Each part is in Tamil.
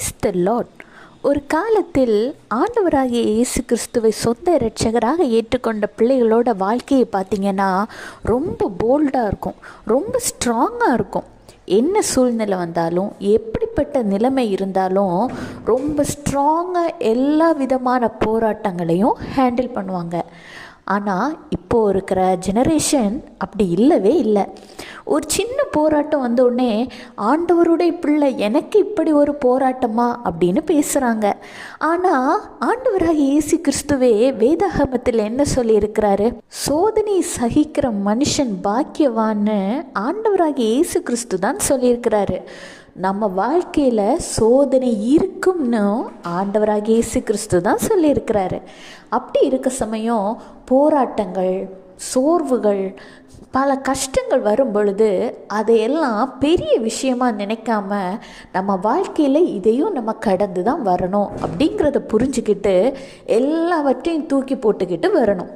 Praise the Lord. ஒரு காலத்தில் ஆண்டவராகிய இயேசு கிறிஸ்துவை சொந்த இரட்சகராக ஏற்றுக்கொண்ட பிள்ளைகளோட வாழ்க்கையை பார்த்திங்கன்னா ரொம்ப போல்டாக இருக்கும், ரொம்ப ஸ்ட்ராங்காக இருக்கும். என்ன சூழ்நிலை வந்தாலும், எப்படிப்பட்ட நிலைமை இருந்தாலும் ரொம்ப ஸ்ட்ராங்காக எல்லா விதமான போராட்டங்களையும் ஹேண்டில் பண்ணுவாங்க. ஆனால் இப்போது இருக்கிற ஜெனரேஷன் அப்படி இல்லவே இல்லை. ஒரு சின்ன போராட்டம் வந்தோடனே ஆண்டவருடைய பிள்ளை எனக்கு இப்படி ஒரு போராட்டமா அப்படின்னு பேசுகிறாங்க. ஆனால் ஆண்டவராகிய இயேசு கிறிஸ்துவே வேதாகமத்தில் என்ன சொல்லியிருக்கிறாரு? சோதனை சகிக்கிற மனுஷன் பாக்கியவான்னு ஆண்டவராகிய இயேசு கிறிஸ்து தான் சொல்லியிருக்கிறாரு. நம்ம வாழ்க்கையில் சோதனை இருக்கும்னு ஆண்டவராகிய இயேசு கிறிஸ்து தான் சொல்லியிருக்கிறாரு. அப்படி இருக்க சமயம் போராட்டங்கள், சோர்வுகள், பல கஷ்டங்கள் வரும் பொழுது அதையெல்லாம் பெரிய விஷயமாக நினைக்காம நம்ம வாழ்க்கையில் இதையும் நம்ம கடந்து தான் வரணும் அப்படிங்கிறத புரிஞ்சுக்கிட்டு எல்லாவற்றையும் தூக்கி போட்டுக்கிட்டு வரணும்.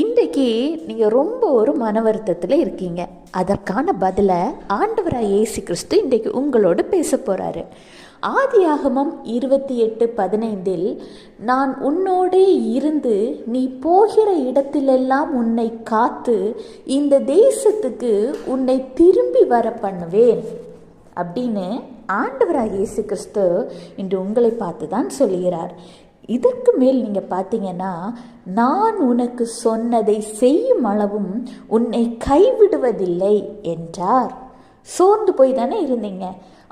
இன்றைக்கி நீங்கள் ரொம்ப ஒரு மன வருத்தத்தில் இருக்கீங்க. அதற்கான பதிலை ஆண்டவராகிய இயேசு கிறிஸ்து இன்றைக்கு உங்களோடு பேச போகிறாரு. ஆதியாகமம் 28:15 நான் உன்னோடே இருந்து நீ போகிற இடத்திலெல்லாம் உன்னை காத்து இந்த தேசத்துக்கு உன்னை திரும்பி வர பண்ணுவேன் அப்படின்னு ஆண்டவராகிய இயேசு கிறிஸ்து இன்று உங்களை பார்த்து தான் சொல்லுகிறார். இதற்கு மேல் நீங்கள் பார்த்தீங்கன்னா, நான் உனக்கு சொன்னதை செய்யும் அளவும் உன்னை கைவிடுவதில்லை என்றார். சோர்ந்து போய் தானே இருந்தீங்க.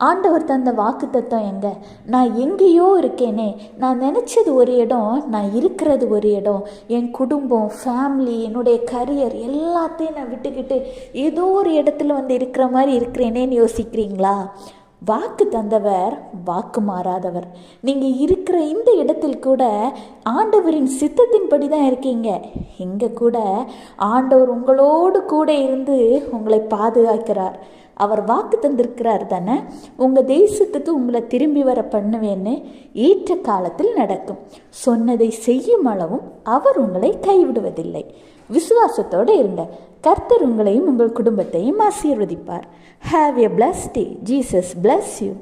ஆண்டவர் தந்த வாக்கு தத்துவம் எங்க? நான் எங்கேயோ இருக்கேனே, நான் நினச்சது ஒரு இடம், நான் இருக்கிறது ஒரு இடம், என் குடும்பம், ஃபேமிலி, என்னுடைய கரியர் எல்லாத்தையும் நான் விட்டுக்கிட்டு ஏதோ ஒரு இடத்துல வந்து இருக்கிற மாதிரி இருக்கிறேனேன்னு யோசிக்கிறீங்களா? வாக்கு தந்தவர் வாக்கு மாறாதவர். நீங்கள் இருக்கிற இந்த இடத்தில் கூட ஆண்டவரின் சித்தத்தின்படி தான் இருக்கீங்க. இங்கே கூட ஆண்டவர் உங்களோடு கூட இருந்து உங்களை பாதுகாக்கிறார். அவர் வாக்கு தந்திருக்கிறார் தானே, உங்கள் தேசத்துக்கு உங்களை திரும்பி வர பண்ணுவேன்னு. ஏற்ற காலத்தில் நடக்கும். சொன்னதை செய்யும் அளவும் அவர் உங்களை கைவிடுவதில்லை. விசுவாசத்தோடு இருங்க. கர்த்தர் உங்களையும் உங்கள் குடும்பத்தையும் ஆசீர்வதிப்பார். Have a blessed day. Jesus bless you.